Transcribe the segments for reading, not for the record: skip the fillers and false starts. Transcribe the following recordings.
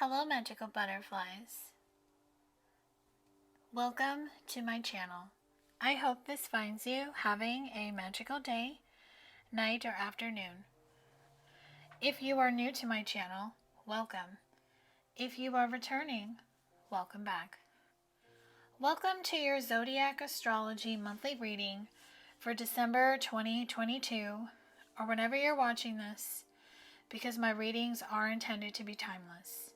Hello, magical butterflies. Welcome to my channel. I hope this finds you having a magical day, night, or afternoon. If you are new to my channel, welcome. If you are returning, welcome back. Welcome to your Zodiac Astrology monthly reading for December 2022, or whenever you're watching this, because my readings are intended to be timeless.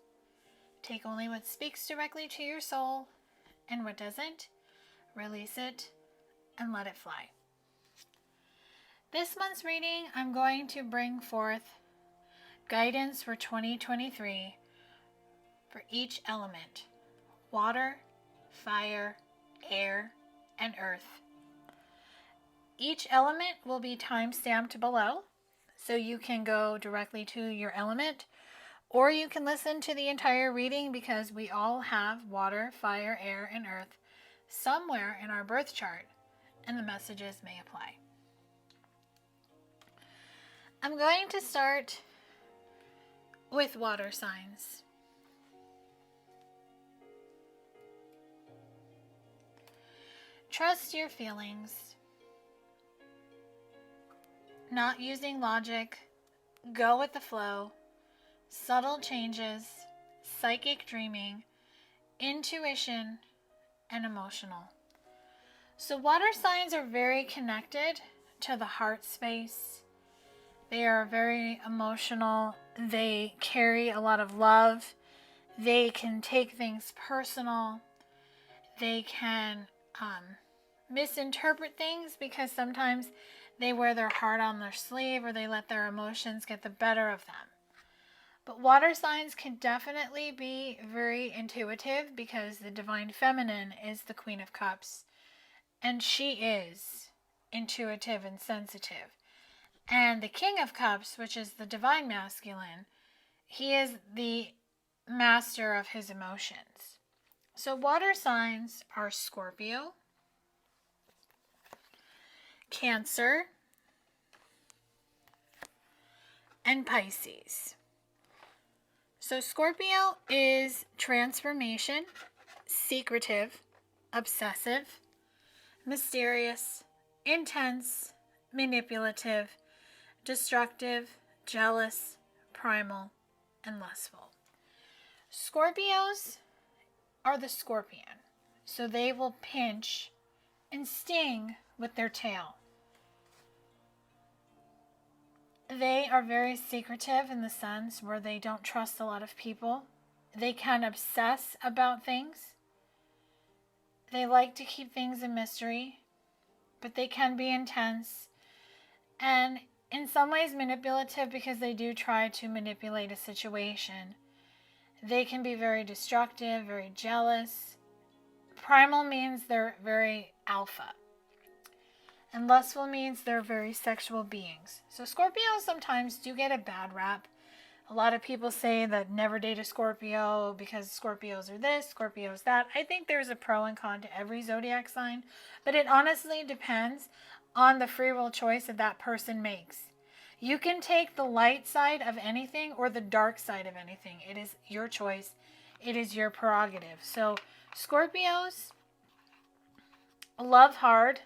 Take only what speaks directly to your soul, and what doesn't, release it and let it fly. This month's reading, I'm going to bring forth guidance for 2023 for each element: water, fire, air, and earth. Each element will be time-stamped below, so you can go directly to your element, or you can listen to the entire reading because we all have water, fire, air, and earth somewhere in our birth chart, and the messages may apply. I'm going to start with water signs. Trust your feelings. Not using logic. Go with the flow. Subtle changes, psychic dreaming, intuition, and emotional. So water signs are very connected to the heart space. They are very emotional. They carry a lot of love. They can take things personal. They can misinterpret things because sometimes they wear their heart on their sleeve, or they let their emotions get the better of them. But water signs can definitely be very intuitive because the divine feminine is the Queen of Cups, and she is intuitive and sensitive. And the King of Cups, which is the divine masculine, he is the master of his emotions. So water signs are Scorpio, Cancer, and Pisces. So Scorpio is transformation, secretive, obsessive, mysterious, intense, manipulative, destructive, jealous, primal, and lustful. Scorpios are the scorpion, so they will pinch and sting with their tail. They are very secretive in the sense where they don't trust a lot of people. They can obsess about things. They like to keep things a mystery, but they can be intense and in some ways manipulative because they do try to manipulate a situation. They can be very destructive, very jealous. Primal means they're very alpha. And lustful means they're very sexual beings. So Scorpios sometimes do get a bad rap. A lot of people say that never date a Scorpio because Scorpios are this, Scorpios that. I think there's a pro and con to every zodiac sign, but it honestly depends on the free will choice that that person makes. You can take the light side of anything or the dark side of anything. It is your choice. It is your prerogative. So Scorpios love hard.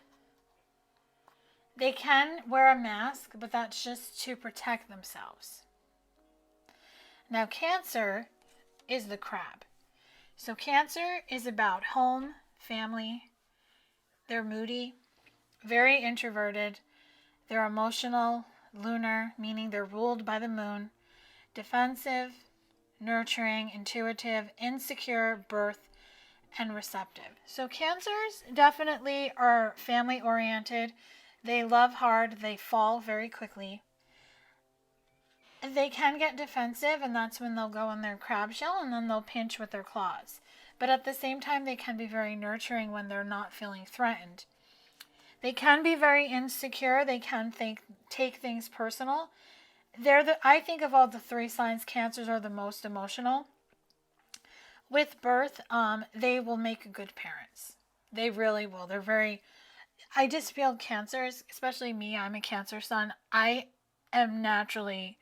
They can wear a mask, but that's just to protect themselves. Now, Cancer is the crab. So Cancer is about home, family. They're moody, very introverted. They're emotional, lunar, meaning they're ruled by the moon, defensive, nurturing, intuitive, insecure, birth, and receptive. So Cancers definitely are family-oriented. They love hard. They fall very quickly. They can get defensive, and that's when they'll go in their crab shell, and then they'll pinch with their claws. But at the same time, they can be very nurturing when they're not feeling threatened. They can be very insecure. They can take things personal. I think of all the three signs, Cancers are the most emotional. With birth, they will make good parents. They really will. I just feel Cancers, especially me, I'm a Cancer sun. I am naturally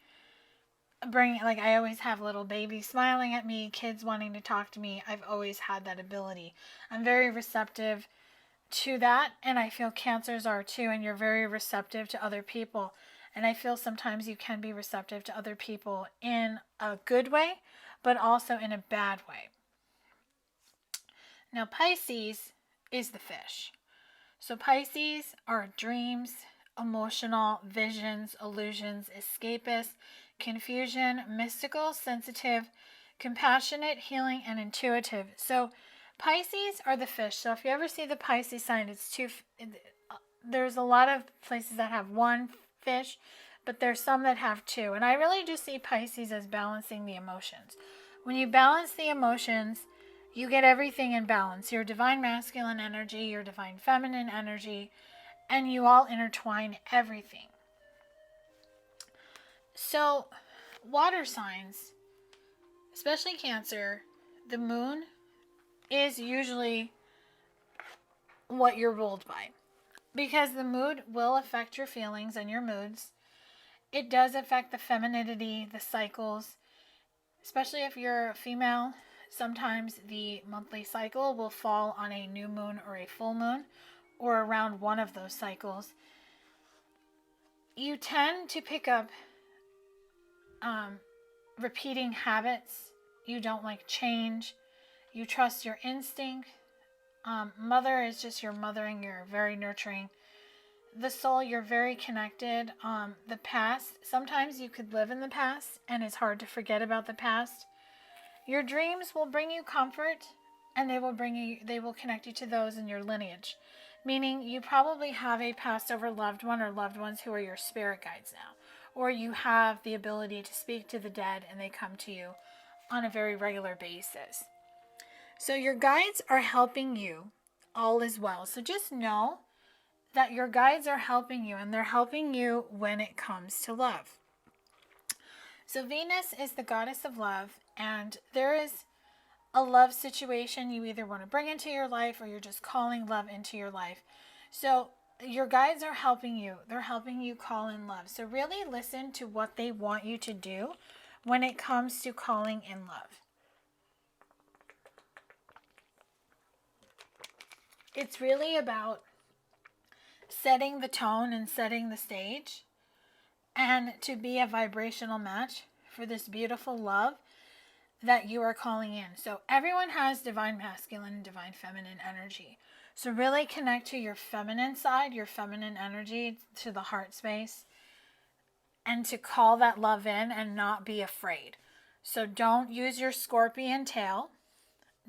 like, I always have little babies smiling at me, kids wanting to talk to me. I've always had that ability. I'm very receptive to that, and I feel Cancers are too, and you're very receptive to other people. And I feel sometimes you can be receptive to other people in a good way, but also in a bad way. Now, Pisces is the fish. So Pisces are dreams, emotional, visions, illusions, escapist, confusion, mystical, sensitive, compassionate, healing, and intuitive. So Pisces are the fish. So if you ever see the Pisces sign, it's two. There's a lot of places that have one fish, but there's some that have two. And I really just see Pisces as balancing the emotions. When you balance the emotions, you get everything in balance. Your divine masculine energy, your divine feminine energy, and you all intertwine everything. So, water signs, especially Cancer, the moon is usually what you're ruled by. Because the mood will affect your feelings and your moods. It does affect the femininity, the cycles, especially if you're a female. Sometimes the monthly cycle will fall on a new moon or a full moon, or around one of those cycles. You tend to pick up repeating habits. You don't like change. You trust your instinct. Mother is just your mothering. You're very nurturing. The soul, you're very connected. The past, sometimes you could live in the past and it's hard to forget about the past. Your dreams will bring you comfort, and they will connect you to those in your lineage. Meaning you probably have a passed over loved one or loved ones who are your spirit guides now. Or you have the ability to speak to the dead and they come to you on a very regular basis. So your guides are helping you. All is well. So just know that your guides are helping you, and they're helping you when it comes to love. So Venus is the goddess of love, and there is a love situation you either want to bring into your life or you're just calling love into your life. So your guides are helping you. They're helping you call in love. So really listen to what they want you to do when it comes to calling in love. It's really about setting the tone and setting the stage, and to be a vibrational match for this beautiful love that you are calling in. So everyone has divine masculine and divine feminine energy. So really connect to your feminine side, your feminine energy, to the heart space, and to call that love in and not be afraid. So don't use your scorpion tail.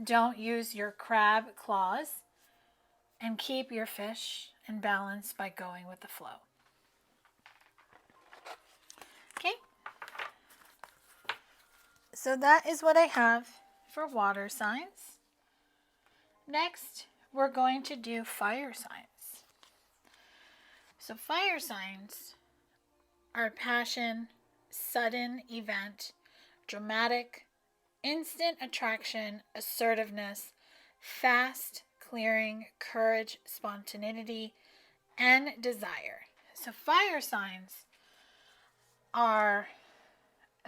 Don't use your crab claws. And keep your fish in balance by going with the flow. Okay? So that is what I have for water signs. Next, we're going to do fire signs. So fire signs are passion, sudden event, dramatic, instant attraction, assertiveness, fast, clearing, courage, spontaneity, and desire. So fire signs are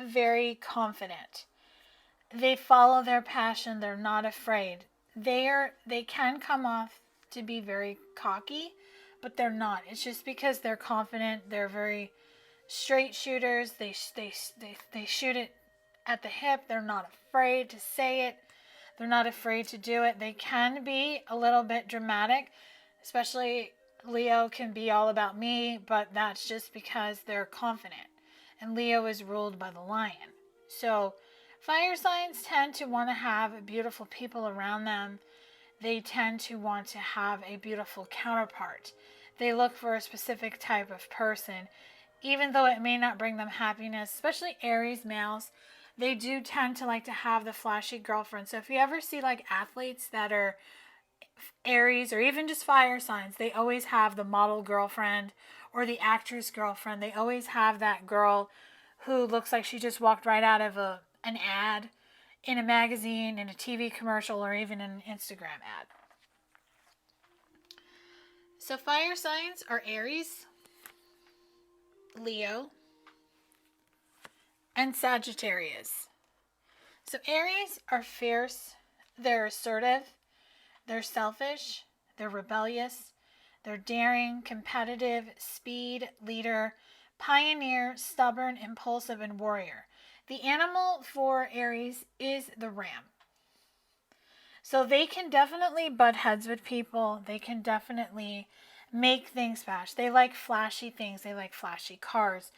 very confident. They follow their passion. They're not afraid. They can come off to be very cocky, but they're not. It's just because they're confident. They're very straight shooters. They shoot it at the hip. They're not afraid to say it. They're not afraid to do it. They can be a little bit dramatic, especially Leo can be all about me, but that's just because they're confident. And Leo is ruled by the lion. So fire signs tend to want to have beautiful people around them. They tend to want to have a beautiful counterpart. They look for a specific type of person, even though it may not bring them happiness, especially Aries males. They do tend to like to have the flashy girlfriend. So if you ever see like athletes that are Aries or even just fire signs, they always have the model girlfriend or the actress girlfriend. They always have that girl who looks like she just walked right out of an ad in a magazine, in a TV commercial, or even an Instagram ad. So fire signs are Aries, Leo, and Sagittarius. So Aries are fierce, they're assertive, they're selfish, they're rebellious, they're daring, competitive, speed, leader, pioneer, stubborn, impulsive, and warrior. The animal for Aries is the ram. So they can definitely butt heads with people. They can definitely make things fast. They like flashy things. They like flashy cars.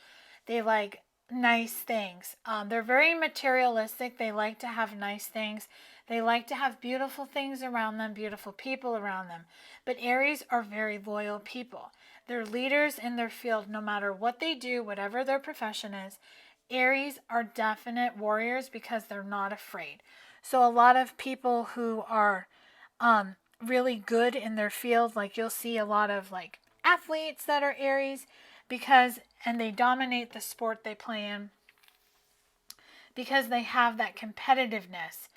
They like nice things. They're very materialistic. They like to have nice things. They like to have beautiful things around them, beautiful people around them. But Aries are very loyal people. They're leaders in their field no matter what they do, whatever their profession is. Aries are definite warriors because they're not afraid. So a lot of people who are really good in their field, like you'll see a lot of like athletes that are Aries and they dominate the sport they play in because they have that competitiveness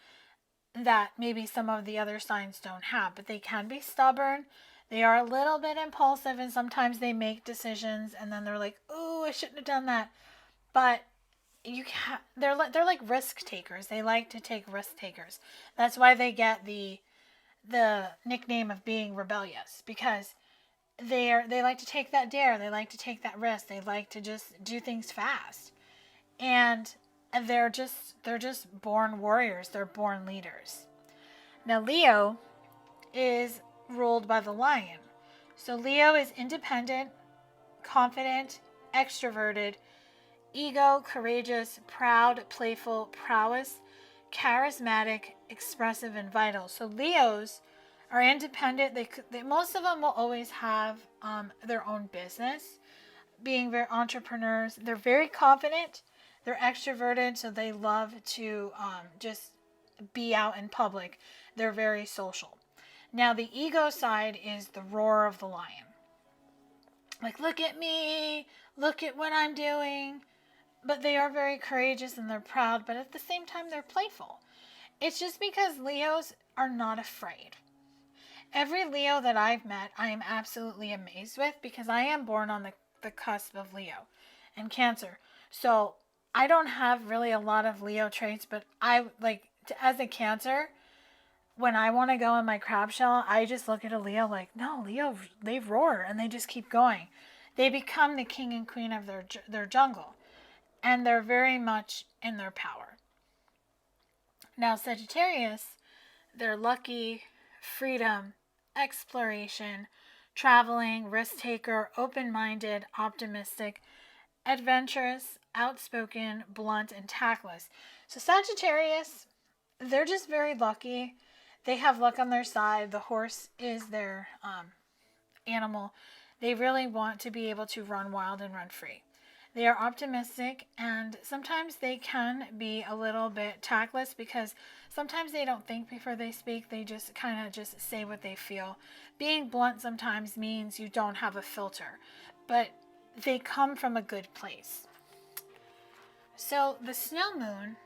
that maybe some of the other signs don't have. But they can be stubborn. They are a little bit impulsive, and sometimes they make decisions and then they're like, "Oh, I shouldn't have done that." But they're like risk takers. They like to take risk takers. That's why they get the nickname of being rebellious, because they like to take that dare. They like to take that risk. They like to just do things fast. And they're just born warriors. They're born leaders. Now Leo is ruled by the lion. So Leo is independent, confident, extroverted, ego, courageous, proud, playful, prowess, charismatic, expressive, and vital. So Leos are independent. They most of them will always have their own business, being very entrepreneurs. They're very confident. They're extroverted, so they love to just be out in public. They're very social. Now the ego side is the roar of the lion. Like, look at me, look at what I'm doing. But they are very courageous and they're proud, but at the same time they're playful. It's just because Leos are not afraid. Every Leo that I've met, I am absolutely amazed with, because I am born on the cusp of Leo and Cancer. So I don't have really a lot of Leo traits, but as a Cancer, when I want to go in my crab shell, I just look at a Leo like, no, Leo, they roar and they just keep going. They become the king and queen of their jungle. And they're very much in their power. Now, Sagittarius, they're lucky, freedom, exploration, traveling, risk taker, open-minded, optimistic, adventurous, outspoken, blunt, and tactless. So Sagittarius, they're just very lucky. They have luck on their side. The horse is their animal. They really want to be able to run wild and run free. They are optimistic, and sometimes they can be a little bit tactless because sometimes they don't think before they speak. They just kind of just say what they feel. Being blunt sometimes means you don't have a filter, but they come from a good place. So the snow moon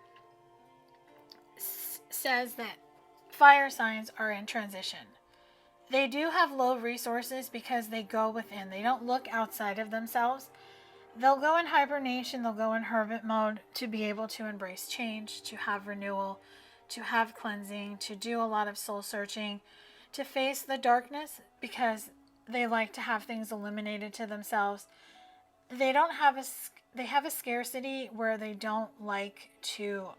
says that fire signs are in transition. They do have low resources because they go within. They don't look outside of themselves. They'll go in hibernation, they'll go in hermit mode to be able to embrace change, to have renewal, to have cleansing, to do a lot of soul searching, to face the darkness, because they like to have things eliminated to themselves. They have a scarcity where they don't like to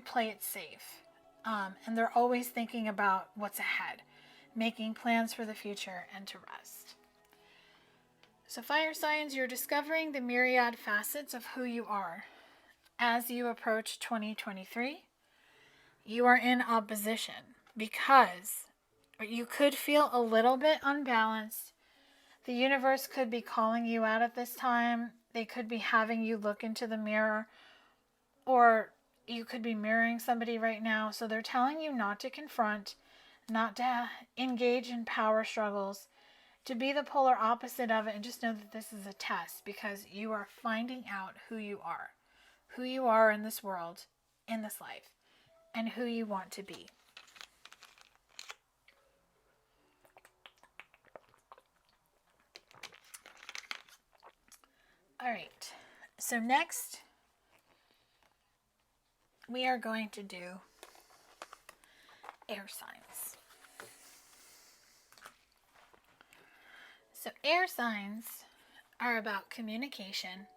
play it safe. And they're always thinking about what's ahead, making plans for the future, and to rest. So fire signs, you're discovering the myriad facets of who you are. As you approach 2023, you are in opposition because you could feel a little bit unbalanced. The universe could be calling you out at this time. They could be having you look into the mirror, or you could be mirroring somebody right now. So they're telling you not to confront, not to engage in power struggles, to be the polar opposite of it, and just know that this is a test because you are finding out who you are in this world, in this life, and who you want to be. All right. So next, we are going to do air signs. So air signs are about communication,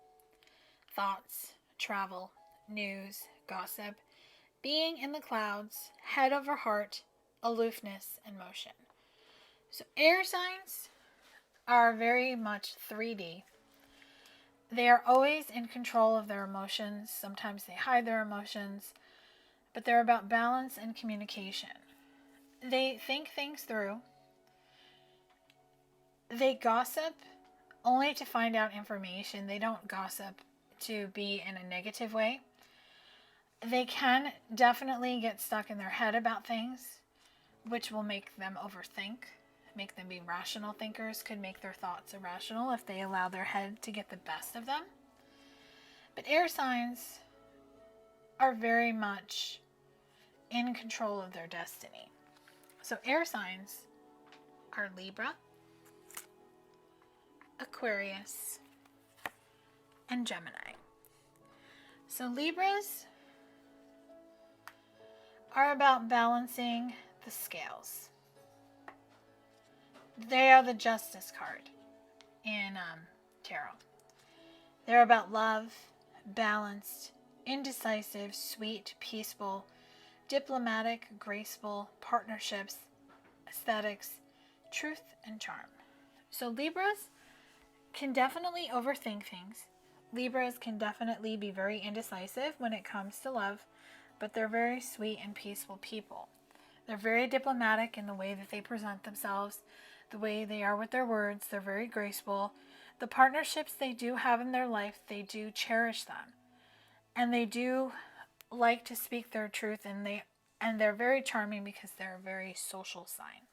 thoughts, travel, news, gossip, being in the clouds, head over heart, aloofness, and motion. So air signs are very much 3D. They are always in control of their emotions. Sometimes they hide their emotions, but they're about balance and communication. They think things through. They gossip only to find out information. They don't gossip to be in a negative way. They can definitely get stuck in their head about things, which will make them overthink, make them be rational thinkers, could make their thoughts irrational if they allow their head to get the best of them. But air signs are very much in control of their destiny. So air signs are Libra, Aquarius, and Gemini. So Libras are about balancing the scales. They are the Justice card in tarot. They're about love, balanced, indecisive, sweet, peaceful, diplomatic, graceful, partnerships, aesthetics, truth, and charm. So Libras can definitely overthink things. Libras can definitely be very indecisive when it comes to love, but they're very sweet and peaceful people. They're very diplomatic in the way that they present themselves, the way they are with their words. They're very graceful. The partnerships they do have in their life, they do cherish them. And they do like to speak their truth, and they're very charming because they're a very social sign.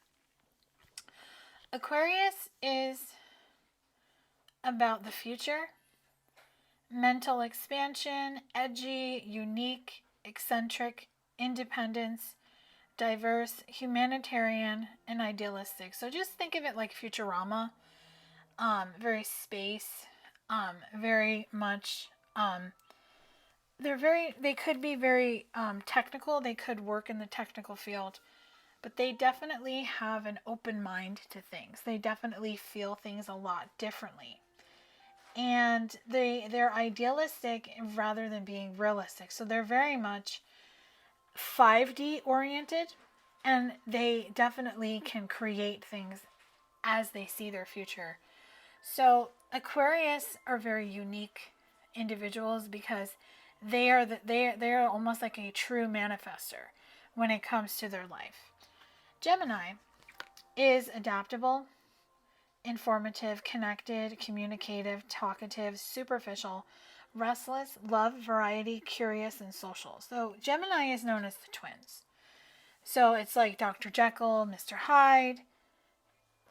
Aquarius is about the future, mental expansion, edgy, unique, eccentric, independence, diverse, humanitarian, and idealistic. So just think of it like Futurama, very space, very much, they could be very technical, they could work in the technical field, but they definitely have an open mind to things. They definitely feel things a lot differently. And they're idealistic rather than being realistic. So they're very much 5D oriented, and they definitely can create things as they see their future. So Aquarius are very unique individuals because they're almost like a true manifester when it comes to their life. Gemini is adaptable, informative, connected, communicative, talkative, superficial, restless, love, variety, curious, and social. So Gemini is known as the twins. So it's like Dr. Jekyll, Mr. Hyde,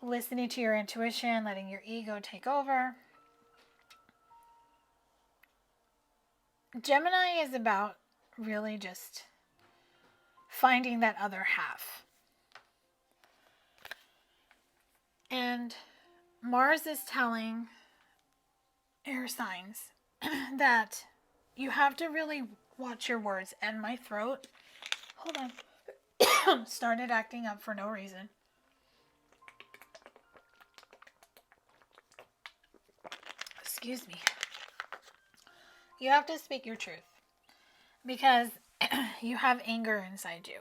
listening to your intuition, letting your ego take over. Gemini is about really just finding that other half. And Mars is telling air signs that you have to really watch your words. And my throat, hold on, started acting up for no reason. Excuse me. You have to speak your truth because you have anger inside you.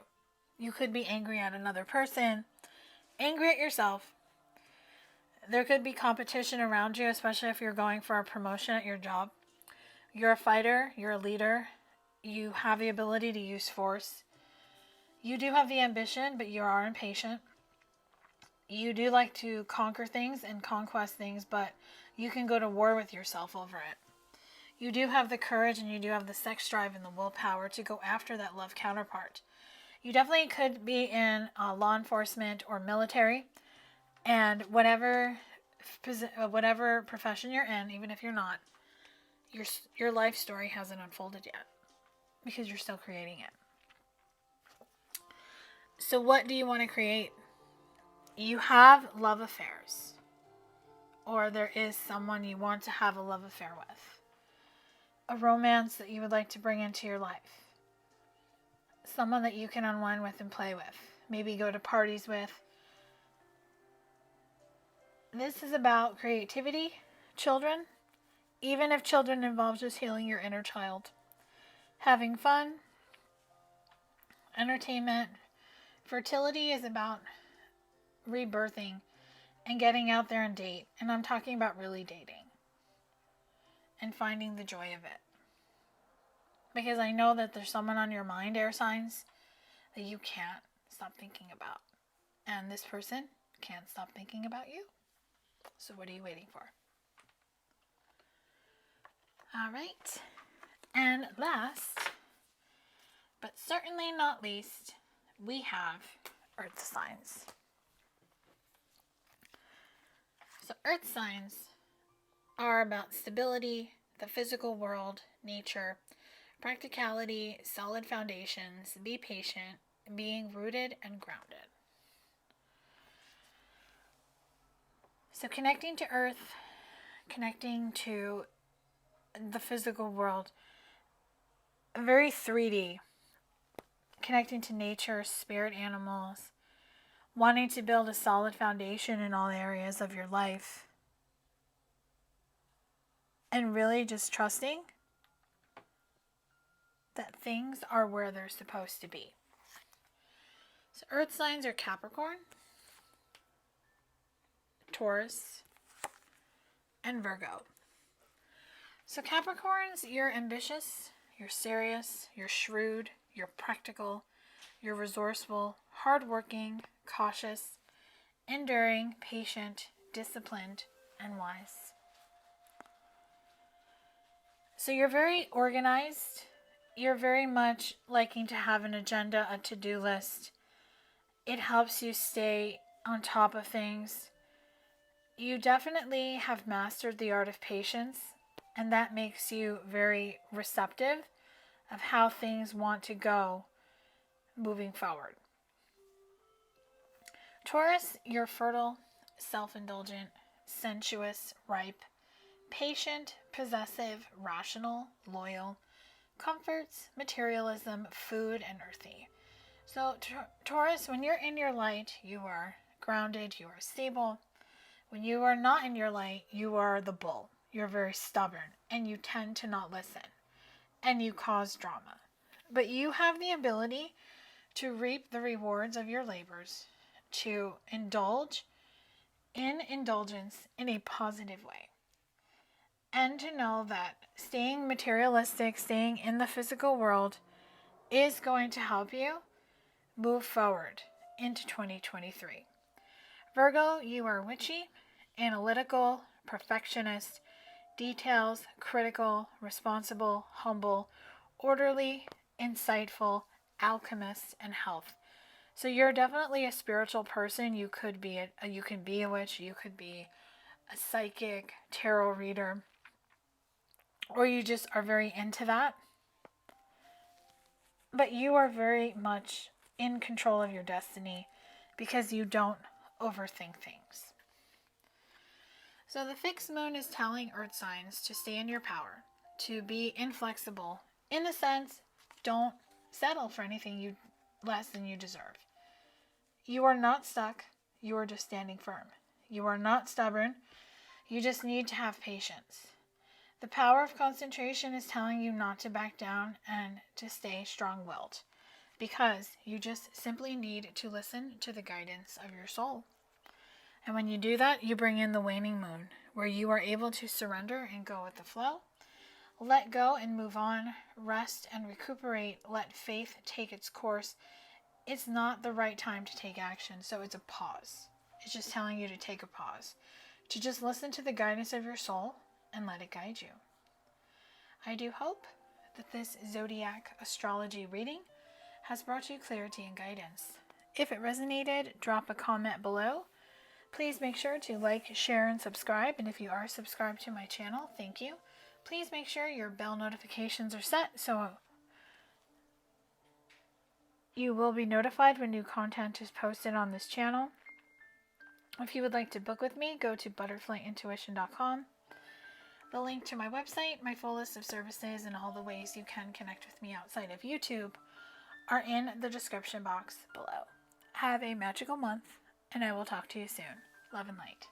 You could be angry at another person, angry at yourself. There could be competition around you, especially if you're going for a promotion at your job. You're a fighter, you're a leader, you have the ability to use force. You do have the ambition, but you are impatient. You do like to conquer things and conquest things, but you can go to war with yourself over it. You do have the courage and you do have the sex drive and the willpower to go after that love counterpart. You definitely could be in law enforcement or military, and whatever profession you're in, even if you're not, your life story hasn't unfolded yet because you're still creating it. So what do you want to create? You have love affairs. or there is someone you want to have a love affair with, a romance that you would like to bring into your life, someone that you can unwind with and play with, maybe go to parties with. This is about creativity, children, even if children involves just healing your inner child, having fun, entertainment. Fertility is about rebirthing and getting out there and date. And I'm talking about really dating and finding the joy of it. Because I know that there's someone on your mind, air signs, that you can't stop thinking about. And this person can't stop thinking about you. So what are you waiting for? All right. And last, but certainly not least, we have earth signs. So earth signs are about stability, the physical world, nature, practicality, solid foundations, be patient, being rooted and grounded. So connecting to earth, connecting to the physical world, very 3D, connecting to nature, spirit animals, wanting to build a solid foundation in all areas of your life, and really just trusting that things are where they're supposed to be. So earth signs are Capricorn, Taurus, and Virgo. So Capricorns, you're ambitious, you're serious, you're shrewd, you're practical, you're resourceful, hardworking, cautious, enduring, patient, disciplined, and wise. So you're very organized. You're very much liking to have an agenda, a to-do list. It helps you stay on top of things. You definitely have mastered the art of patience, and that makes you very receptive of how things want to go moving forward. Taurus, you're fertile, self-indulgent, sensuous, ripe, patient, possessive, rational, loyal, comforts, materialism, food, and earthy. So Taurus, when you're in your light, you are grounded, you are stable. When you are not in your light, you are the bull. You're very stubborn, and you tend to not listen, and you cause drama. But you have the ability to reap the rewards of your labors, to indulge in indulgence in a positive way, and to know that staying materialistic, staying in the physical world is going to help you move forward into 2023. Virgo, you are witchy, analytical, perfectionist, details, critical, responsible, humble, orderly, insightful, alchemist, and health. So you're definitely a spiritual person. You could be you can be a witch, you could be a psychic, tarot reader, or you just are very into that. But you are very much in control of your destiny because you don't overthink things. So the fixed moon is telling earth signs to stay in your power, to be inflexible. In a sense, don't settle for anything less than you deserve. You are not stuck. You are just standing firm. You are not stubborn. You just need to have patience. The power of concentration is telling you not to back down and to stay strong-willed, because you just simply need to listen to the guidance of your soul. And when you do that, you bring in the waning moon, where you are able to surrender and go with the flow, let go and move on, rest and recuperate, let faith take its course. It's not the right time to take action, so it's a pause. It's just telling you to take a pause, to just listen to the guidance of your soul and let it guide you. I do hope that this Zodiac astrology reading has brought you clarity and guidance. If it resonated, drop a comment below. Please make sure to like, share, and subscribe. And if you are subscribed to my channel, thank you. Please make sure your bell notifications are set so you will be notified when new content is posted on this channel. If you would like to book with me, go to ButterflyIntuition.com. The link to my website, my full list of services, and all the ways you can connect with me outside of YouTube are in the description box below. Have a magical month, and I will talk to you soon. Love and light.